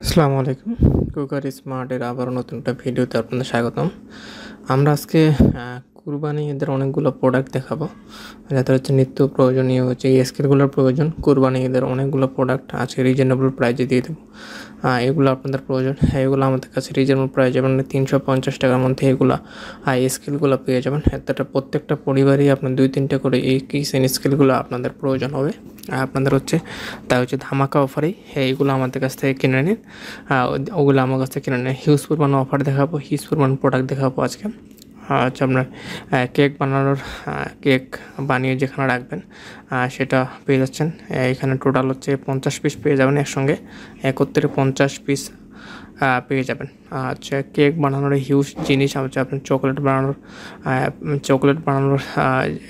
আসসালামু আলাইকুম। কুকার স্মার্টের আবারও নতুন একটা ভিডিওতে আপনাদের স্বাগতম। আমরা আজকে কুরবানি ঈদের অনেকগুলো প্রোডাক্ট দেখাবো। যাদের হচ্ছে নিত্য প্রয়োজনীয় হচ্ছে এই স্কেলগুলোর প্রয়োজন। কুরবানি ঈদের অনেকগুলো প্রোডাক্ট আছে রিজনেবল প্রাইজে দিয়ে দেবো। এগুলো আপনাদের প্রয়োজন। এগুলো আমাদের কাছে রিজনেবল প্রাইজে মানে 350 টাকার মধ্যে এগুলো এই স্কেলগুলো পেয়ে যাবেন। এতটা প্রত্যেকটা পরিবারই আপনার 2-3টা করে এই কিচেন স্কেলগুলো আপনাদের প্রয়োজন হবে। আপনাদের হচ্ছে তাই হচ্ছে ধামাকা অফারেই এইগুলো আমাদের কাছ থেকে কিনে নিন। ওগুলো আমার কাছ থেকে কিনে নিন। হিউজ পরিমাণ অফার দেখাবো, হিউজ পরিমাণ প্রোডাক্ট দেখাবো আজকে। হচ্ছে আপনার কেক বানানোর কেক বানিয়ে যেখানে রাখবেন সেটা পেয়ে যাচ্ছেন। এখানে টোটাল হচ্ছে 50 পিস পেয়ে যাবেন একসঙ্গে, একত্রে 50 পিস পেয়ে যাবেন। আচ্ছা, কেক বানানোর হিউজ জিনিস হচ্ছে আপনার চকলেট বানানোর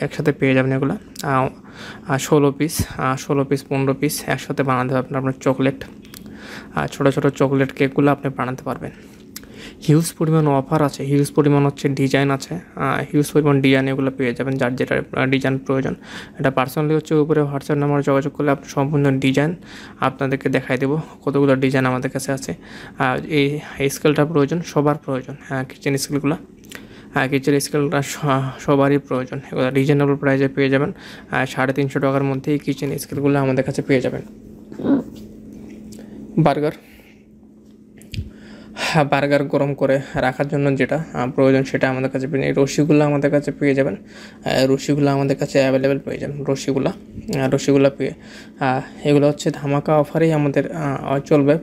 একসাথে পেয়ে যাবেন এগুলো 16 পিস 15 পিস একসাথে বানাতে পারবেন আপনার চকলেট। ছোটো ছোটো চকলেট কেকগুলো আপনি বানাতে পারবেন। হিউজ পরিমাণ অফার আছে, হিউজ পরিমাণ হচ্ছে ডিজাইন আছে, হিউজ পরিমাণ ডিজাইন এগুলো পেয়ে যাবেন। যার যেটা ডিজাইন প্রয়োজন এটা পার্সোনালি হচ্ছে উপরে হোয়াটসঅ্যাপ নাম্বারে যোগাযোগ করলে আপনি সম্পূর্ণ ডিজাইন আপনাদেরকে দেখাই দেবো। কতগুলো ডিজাইন আমাদের কাছে আছে। এই স্কেলটা প্রয়োজন, সবার প্রয়োজন। কিচেন স্কেলগুলো কিচেন স্কেলটা সবারই প্রয়োজন। এগুলো রিজনেবল প্রাইসে পেয়ে যাবেন। 350 টাকার মধ্যেই কিচেন স্কেলগুলো আমাদের কাছে পেয়ে যাবেন। বার্গার গরম করে রাখার জন্য যেটা প্রয়োজন সেটা আমাদের কাছে পেয়ে যাবেন। রশিগুলো আমাদের কাছে পেয়ে যাবেন। রশিগুলো আমাদের কাছে অ্যাভেলেবেল পেয়ে যাবেন। রশিগুলো পেয়ে এগুলো হচ্ছে ধামাকা অফারেই আমাদের চলবে।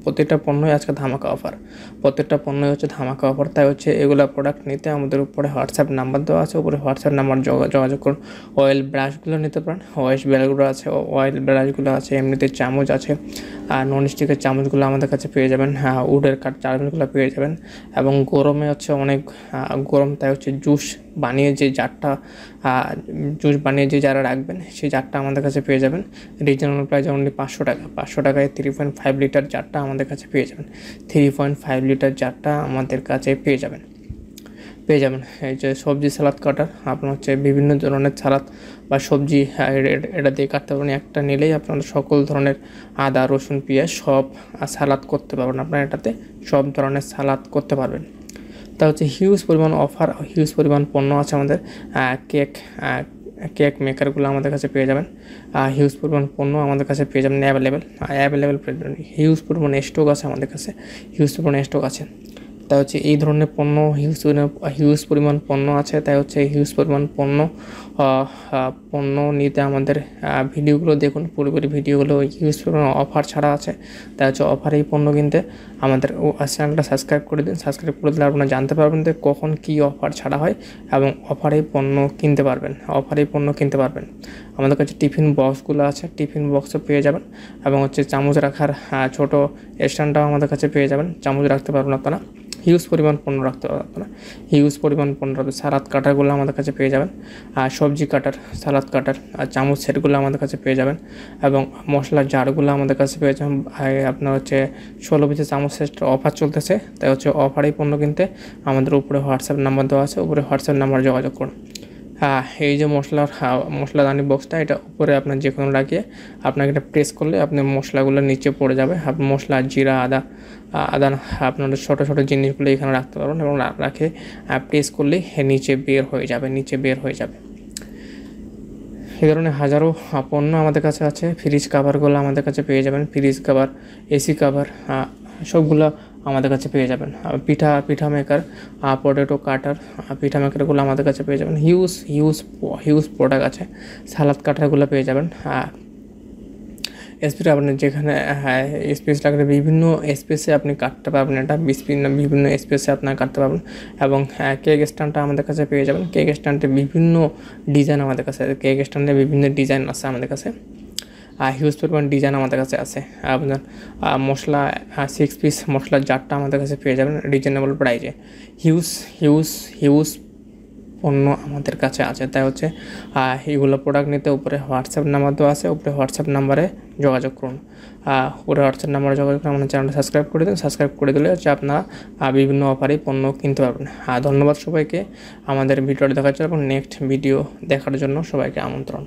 প্রত্যেকটা পণ্যই আজকে ধামাকা অফার। প্রত্যেকটা পণ্যই হচ্ছে ধামাকা অফার। তাই হচ্ছে এগুলো প্রোডাক্ট নিতে আমাদের উপরে হোয়াটসঅ্যাপ নাম্বার দেওয়া আছে, উপরে হোয়াটসঅ্যাপ নাম্বার যোগাযোগ করুন। অয়েল ব্রাশগুলো নিতে পারেন, অয়েল ব্রাশগুলো আছে, এমনিতে চামচ আছে, নন স্টিকের চামচগুলো আমাদের কাছে পেয়ে যাবেন। উডের চামচগুলো পেয়ে যাবেন। এবং গরমে হচ্ছে অনেক গরম, তাই হচ্ছে জুস বানিয়ে যে যারা রাখবেন সেই জারটা আমাদের কাছে পেয়ে যাবেন। রিজনেবল প্রাইস অনলি 500 টাকা। 500 টাকায় 3.5 লিটার জারটা আমাদের কাছে পেয়ে যাবেন। 3.5 লিটার জারটা আমাদের কাছে পেয়ে যাবেন। এই যে সবজি সালাদ কাটার, আপনার হচ্ছে বিভিন্ন ধরনের সালাদ বা সবজি এটা দিয়ে কাটতে পারবেন। একটা নিলেই আপনারা সকল ধরনের আদা রসুন পেঁয়াজ সব সালাদ করতে পারবেন। আপনারা এটাতে সব ধরনের সালাদ করতে পারবেন। তা হচ্ছে হিউজ পরিমাণ অফার, হিউজ পরিমাণ পণ্য আছে আমাদের। কেক মেকারগুলো আমাদের কাছে পেয়ে যাবেন। হিউজ পরিমাণ পণ্য আমাদের কাছে পেয়ে যাবেন অ্যাভেলেবেল হিউজ পরিমাণ স্টক আছে আমাদের কাছে, তাই হচ্ছে এই ধরনের পণ্য হিউজ পরিমাণ পণ্য আছে। তাই হচ্ছে হিউজ পরিমাণ পণ্য নিতে আমাদের ভিডিওগুলো দেখুন। পুরোপুরি ভিডিওগুলো হিউজ পরিমাণ অফার ছাড়া আছে। তাই হচ্ছে অফারে এই পণ্য কিনতে আমাদের চ্যানেলটা সাবস্ক্রাইব করে দিন। সাবস্ক্রাইব করে দিলে আপনারা জানতে পারবেন যে কখন কী অফার ছাড়া হয় এবং অফারেই পণ্য কিনতে পারবেন। আমাদের কাছে টিফিন বক্সগুলো আছে, টিফিন বক্সও পেয়ে যাবেন। এবং হচ্ছে চামচ রাখার ছোটো স্ট্যান্ডটাও আমাদের কাছে পেয়ে যাবেন। চামচ রাখতে পারবেন আপনারা, হিউজ পরিমাণ পণ্য রাখতে পারবেন আপনারা। সালাদ কাটারগুলো আমাদের কাছে পেয়ে যাবেন। সবজি কাটার, সালাদ কাটার চামচ সেটগুলো আমাদের কাছে পেয়ে যাবেন। এবং মশলার জারগুলো আমাদের কাছে পেয়ে যাবেন। আপনার হচ্ছে 16 পিসের চামচ সেটের অফার চলতেছে। তাই হচ্ছে অফারেই পণ্য কিনতে আমাদের উপরে হোয়াটসঅ্যাপ নাম্বার দেওয়া আছে, উপরে হোয়াটসঅ্যাপ নাম্বার যোগাযোগ করুন। এই যে মশলাদানি বক্সটা, এটা উপরে আপনার যে কোনো রাখিয়ে আপনাকে এটা প্রেস করলে আপনি মশলাগুলো নিচে পড়ে যাবে। আপনি মশলা, জিরা, আদা আপনার ছোটো ছোটো জিনিসগুলো এখানে রাখতে পারবেন এবং রাখে প্রেস করলেই নিচে বের হয়ে যাবে। এই ধরনের হাজারো পণ্য আমাদের কাছে আছে। ফ্রিজ কাভারগুলো আমাদের কাছে পেয়ে যাবেন। ফ্রিজ কাভার, এসি কাভার সবগুলো আমাদের কাছে পেয়ে যাবেন। পিঠা মেকার, পটেটো কাটার, পিঠা মেকারগুলো আমাদের কাছে পেয়ে যাবেন। হিউজ প্রোডাক্ট আছে। সালাদ কাটারগুলো পেয়ে যাবেন। স্পেস আপনার যেখানে স্পেস লাগলে বিভিন্ন স্পেসে আপনি কাটতে পারবেন। এটা বিভিন্ন স্পেসে আপনারা কাটতে পারবেন। এবং কেক স্ট্যান্ডটা আমাদের কাছে পেয়ে যাবেন। কেক স্ট্যান্ডে বিভিন্ন ডিজাইন আমাদের কাছে আছে। কেক স্ট্যান্ডে বিভিন্ন ডিজাইন আছে আমাদের কাছে। হিউজ পরিমাণ ডিজাইন আমাদের কাছে আছে। আপনার মশলা 6 পিস মশলার জারটা আমাদের কাছে পেয়ে যাবেন রিজনেবল প্রাইসে। হিউজ পণ্য আমাদের কাছে আছে। তাই হচ্ছে এইগুলো প্রোডাক্ট নিতে উপরে হোয়াটসঅ্যাপ নাম্বার দেওয়া আছে, উপরে হোয়াটসঅ্যাপ নাম্বারে যোগাযোগ করুন। উপরে হোয়াটসঅ্যাপ নাম্বারে যোগাযোগ করে আমাদের চ্যানেলটা সাবস্ক্রাইব করে দিন। সাবস্ক্রাইব করে দিলে হচ্ছে আপনারা বিভিন্ন অফারেই পণ্য কিনতে পারবেন। ধন্যবাদ সবাইকে আমাদের ভিডিওটা দেখার জন্য এবং নেক্সট ভিডিও দেখার জন্য সবাইকে আমন্ত্রণ।